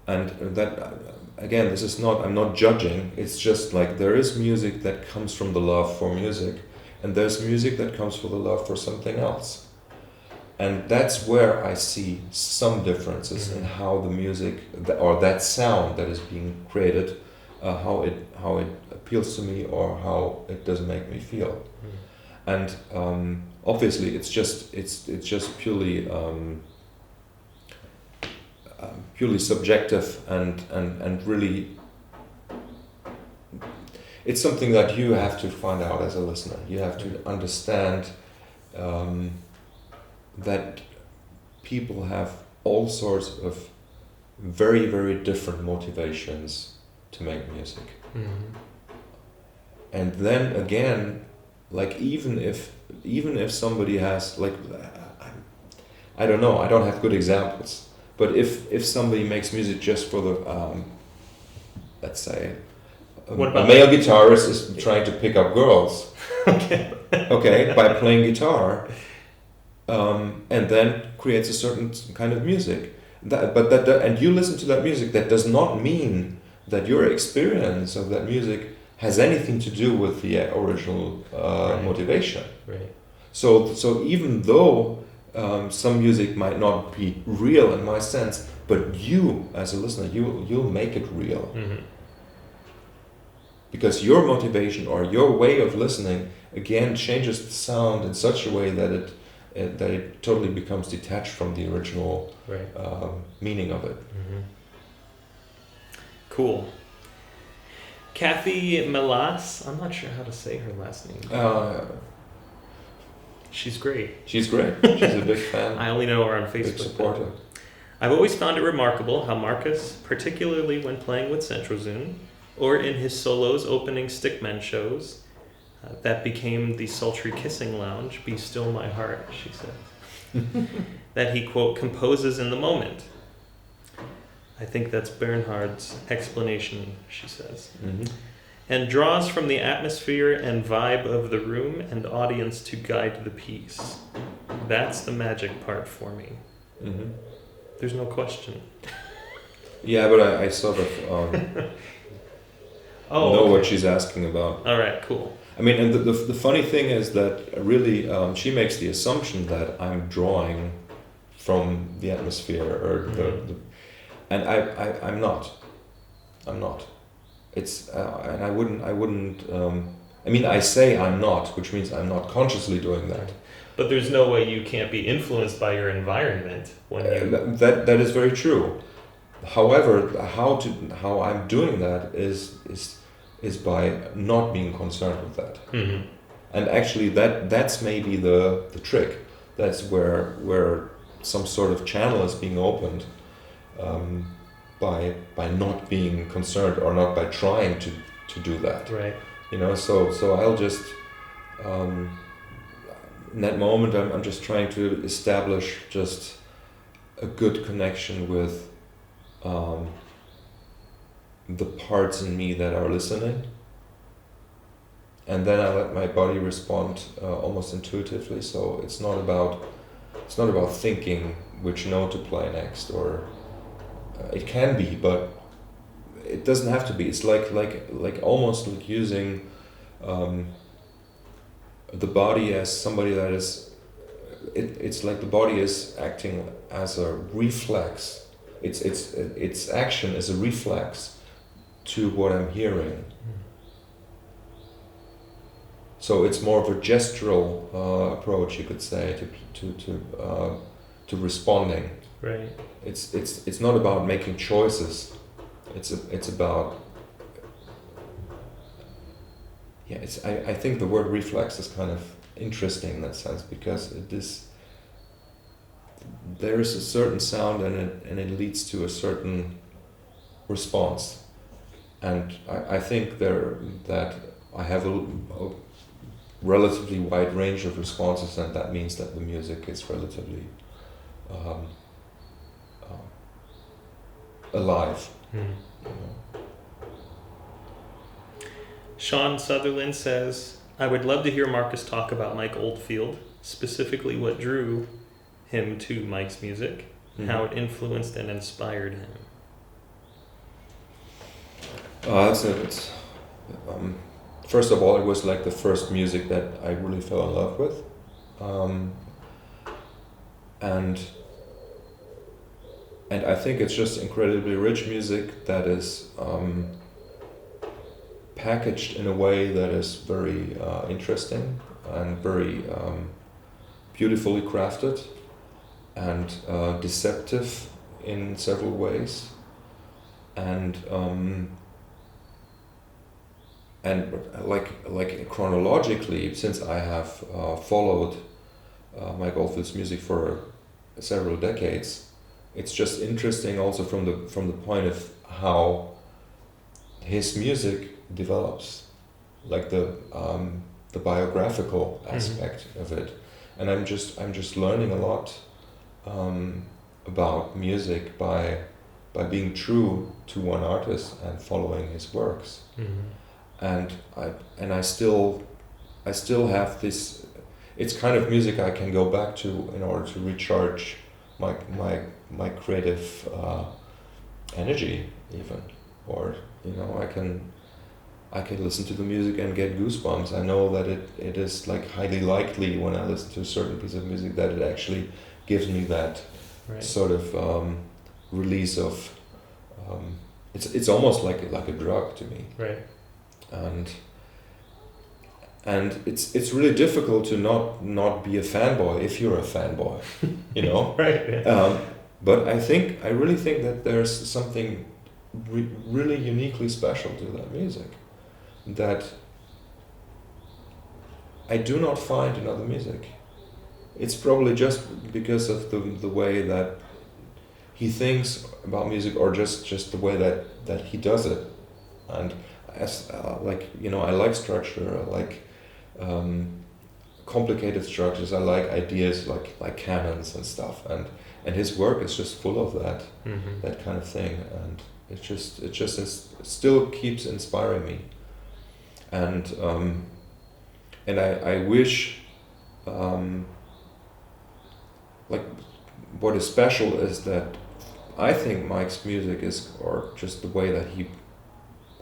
S2: And that, again, this is not, I'm not judging, it's just like there is music that comes from the love for music, and there's music that comes from the love for something else. And that's where I see some differences in how the music, or that sound that is being created, how it appeals to me or how it doesn't make me feel. And obviously it's just purely purely subjective and really it's something that you have to find out as a listener. You have to understand that people have all sorts of very, very different motivations to make music. And then again, like even if somebody has like, I don't know, I don't have good examples, but if somebody makes music just for the let's say a male guitarist is trying to pick up girls okay by playing guitar and then creates a certain kind of music and you listen to that music, that does not mean that your experience of that music has anything to do with the original motivation. So even though some music might not be real in my sense, but you as a listener, you'll make it real. Because your motivation or your way of listening again changes the sound in such a way that it totally becomes detached from the original meaning of it.
S1: Cool. Kathy Melas, I'm not sure how to say her last name. She's great. She's
S2: a big fan.
S1: I only know her on Facebook.
S2: Big supporter.
S1: I've always found it remarkable how Markus, particularly when playing with Centrozone, or in his solos opening Stickman shows, that became the sultry kissing lounge, Be Still My Heart, she says, that he, quote, composes in the moment. I think that's Bernhard's explanation, she says. And draws from the atmosphere and vibe of the room and audience to guide the piece. That's the magic part for me. There's no question.
S2: Yeah, but I sort of know what she's asking about.
S1: All right, cool.
S2: I mean, and the funny thing is that really she makes the assumption that I'm drawing from the atmosphere or and I'm not. It's and I wouldn't. I mean, I say I'm not, which means I'm not consciously doing that.
S1: But there's no way you can't be influenced by your environment when you.
S2: That is very true. However, how I'm doing that is by not being concerned with that. And actually, that's maybe the trick. That's where some sort of channel is being opened. By not being concerned or not by trying to do that. You know, so I'll just in that moment I'm just trying to establish just a good connection with the parts in me that are listening, and then I let my body respond almost intuitively. So it's not about thinking which note to play next, or it can be, but it doesn't have to be. It's like almost like using the body as somebody that is. It's like the body is acting as a reflex. Its action is a reflex to what I'm hearing. So it's more of a gestural approach, you could say, to responding.
S1: Right.
S2: It's not about making choices. It's about I think the word reflex is kind of interesting in that sense, because there is a certain sound and it leads to a certain response, and I think that I have a relatively wide range of responses, and that means that the music is relatively alive. You know?
S1: Sean Sutherland says, I would love to hear Markus talk about Mike Oldfield, specifically what drew him to Mike's music, how it influenced and inspired him.
S2: First of all, it was like the first music that I really fell in love with. And I think it's just incredibly rich music that is packaged in a way that is very interesting and very beautifully crafted and deceptive in several ways, and like chronologically, since I have followed Mike Oldfield's music for several decades, it's just interesting also from the point of how his music develops, like the biographical aspect of it, and I'm just learning a lot about music by being true to one artist and following his works. And I still have this. It's kind of music I can go back to in order to recharge my creative energy, even, or I can listen to the music and get goosebumps. I know that it is like highly likely when I listen to a certain piece of music that it actually gives me that sort of release of. It's almost like a drug to me.
S1: Right.
S2: And it's really difficult to not be a fanboy if you're a fanboy,
S1: Right. Yeah.
S2: But I really think that there's something really uniquely special to that music that I do not find in other music. It's probably just because of the way that he thinks about music, or just the way that he does it. And as I like structure, I like complicated structures, I like ideas like canons and stuff, and his work is just full of that kind of thing, and it still keeps inspiring me, and I wish what is special is that I think Mike's music or just the way that he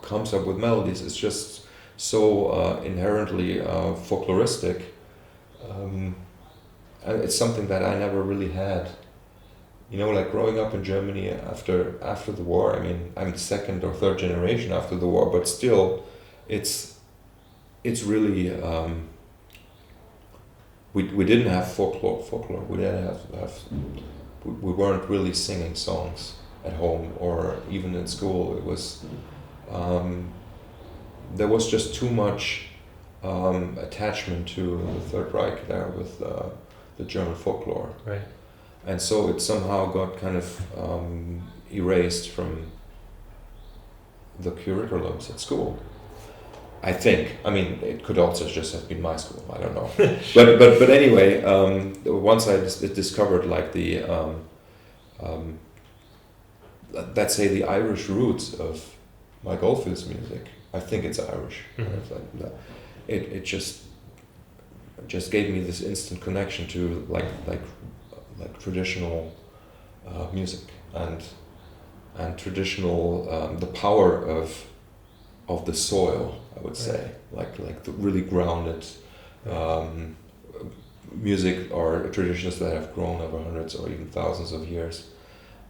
S2: comes up with melodies, is just so inherently folkloristic, and it's something that I never really had. Like growing up in Germany after the war. I mean, I'm second or third generation after the war, but still, it's really we didn't have folklore. We didn't have we weren't really singing songs at home or even in school. It was there was just too much attachment to the Third Reich there with the German folklore.
S1: Right.
S2: And so it somehow got kind of erased from the curriculums at school, I think. I mean, it could also just have been my school, I don't know. but anyway, once I discovered like the, let's say the Irish roots of Mike Oldfield's music, I think it's Irish. It just gave me this instant connection to like traditional music and traditional the power of the soil, I would say, like the really grounded music or traditions that have grown over hundreds or even thousands of years,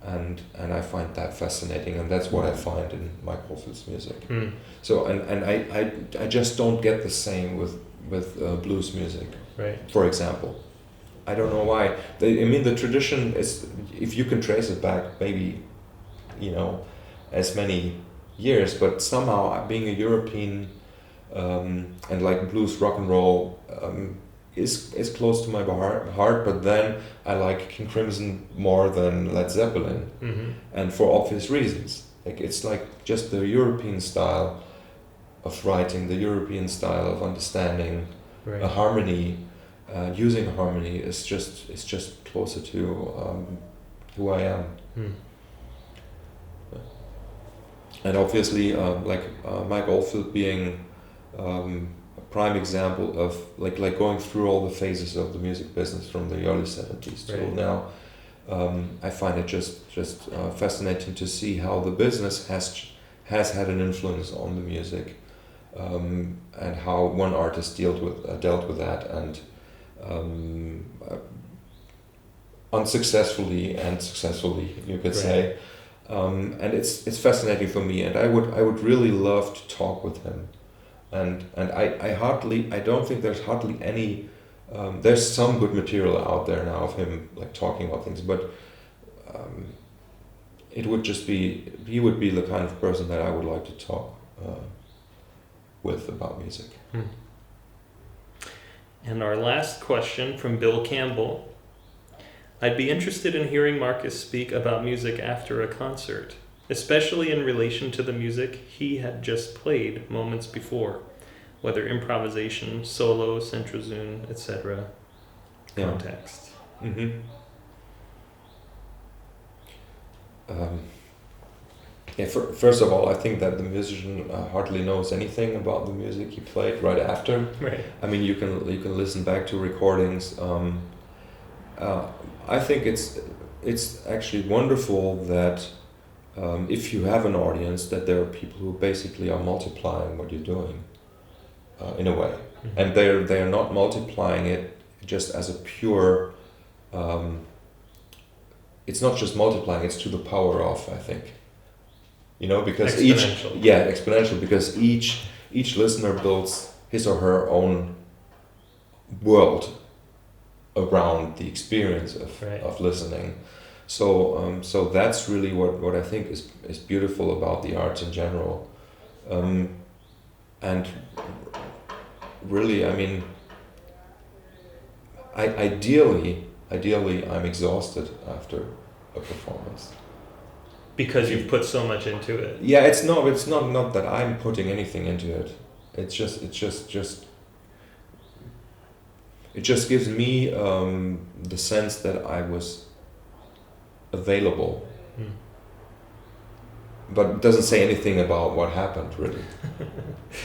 S2: and I find that fascinating, and that's what I find in Mike Oldfield's music.
S1: Mm.
S2: So and I just don't get the same with blues music,
S1: Right.
S2: for example. I don't know why. The tradition is, if you can trace it back, maybe, as many years, but somehow being a European and like blues, rock and roll is close to my heart. But then I like King Crimson more than Led Zeppelin,
S1: Mm-hmm.
S2: and for obvious reasons. Like it's like just the European style of writing, the European style of understanding
S1: Right.
S2: a harmony. Using harmony is just closer to who I am.
S1: Mm.
S2: And obviously, Mike Oldfield being a prime example of like going through all the phases of the music business from the early 70s till
S1: Right.
S2: now. I find it just fascinating to see how the business has had an influence on the music, and how one artist dealt with that, and unsuccessfully and successfully, you could say. And it's fascinating for me, and I would really love to talk with him, and I don't think there's hardly any. There's some good material out there now of him like talking about things, but it would just be, he would be the kind of person that I would like to talk with about music.
S1: Hmm. And our last question from Bill Campbell. I'd be interested in hearing Markus speak about music after a concert, especially in relation to the music he had just played moments before, whether improvisation, solo, centrozune, etc.
S2: Yeah.
S1: Context.
S2: Mm-hmm. First of all, I think that the musician hardly knows anything about the music he played right after.
S1: Right.
S2: I mean, you can listen back to recordings. I think it's actually wonderful that if you have an audience, that there are people who basically are multiplying what you're doing in a way,
S1: Mm-hmm.
S2: and they're not multiplying it just as a pure. It's not just multiplying; it's to the power of, I think. Because
S1: Exponential.
S2: exponential, because each listener builds his or her own world around the experience of listening. So that's really what I think is beautiful about the arts in general. And really, I mean, ideally I'm exhausted after a performance.
S1: Because you've put so much into it.
S2: Yeah, it's not that I'm putting anything into it. It just gives me the sense that I was available, but it doesn't say anything about what happened really.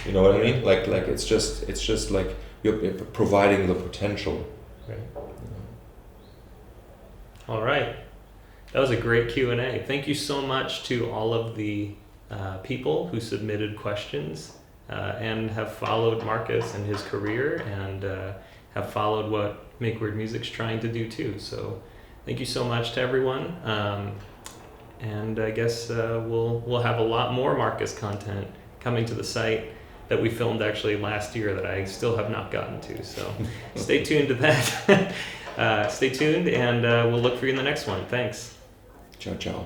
S2: You know what I mean? Like it's just like you're providing the potential.
S1: Right. All right. That was a great Q&A. Thank you so much to all of the people who submitted questions and have followed Markus and his career, and have followed what Make Weird Music's trying to do too. So thank you so much to everyone. And I guess we'll have a lot more Markus content coming to the site that we filmed actually last year that I still have not gotten to. So stay tuned to that. Stay tuned, and we'll look for you in the next one. Thanks.
S2: Ciao, ciao.